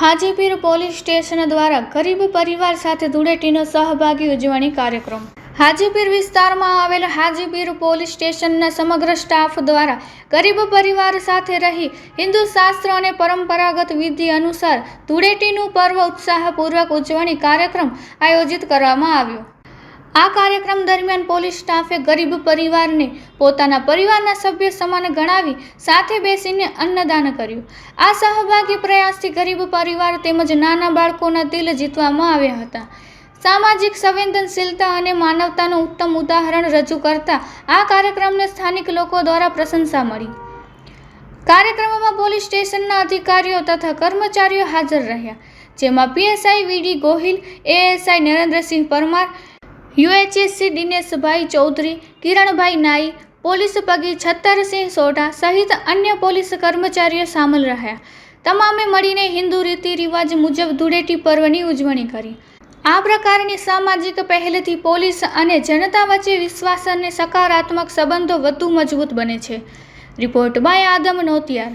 Hajipir police station દ્વારા ગરીબ પરિવાર સાથે ધૂળેટીનો સહભાગી ઉજવણી કાર્યક્રમ। હાજીપીર વિસ્તારમાં આવેલ હાજીપીર પોલીસ સ્ટેશનના સમગ્ર સ્ટાફ દ્વારા ગરીબ પરિવાર સાથે રહી હિન્દુ શાસ્ત્ર અને પરંપરાગત વિધિ અનુસાર ધૂળેટીનું પર્વ ઉત્સાહપૂર્વક ઉજવણી કાર્યક્રમ આયોજિત કરવામાં આવ્યો। આ કાર્યક્રમ દરમિયાન પોલીસ સ્ટાફે ગરીબ પરિવારને પોતાના પરિવારના સભ્ય સમાન ગણાવી સાથે બેસીને અન્નદાન કર્યું। આ સહભાગી પ્રયાસથી ગરીબ પરિવાર તેમજ નાના બાળકોના દિલ જીતવામાં આવ્યા હતા। સામાજિક સંવેદનશીલતા અને માનવતાનું ઉત્તમ ઉદાહરણ રજૂ કરતા આ કાર્યક્રમને સ્થાનિક લોકો દ્વારા પ્રશંસા મળી। કાર્યક્રમમાં પોલીસ સ્ટેશનના અધિકારીઓ તથા કર્મચારીઓ હાજર રહ્યા, જેમાં પીએસઆઈ વીડી ગોહિલ, એએસઆઈ નરેન્દ્રસિંહ પરમાર, યુએચએસસી દિનેશભાઈ ચૌધરી, કિરણભાઈ નાઈ, પોલીસ પગી છત્તરસિંહ સોઢા સહિત અન્ય પોલીસ કર્મચારીઓ સામેલ રહ્યા। તમામે મળીને હિન્દુ રીતિ રિવાજ મુજબ ધૂળેટી પર્વની ઉજવણી કરી। આ પ્રકારની સામાજિક પહેલથી પોલીસ અને જનતા વચ્ચે વિશ્વાસ અને સકારાત્મક સંબંધો વધુ મજબૂત બને છે। Report by Adam Notiyar.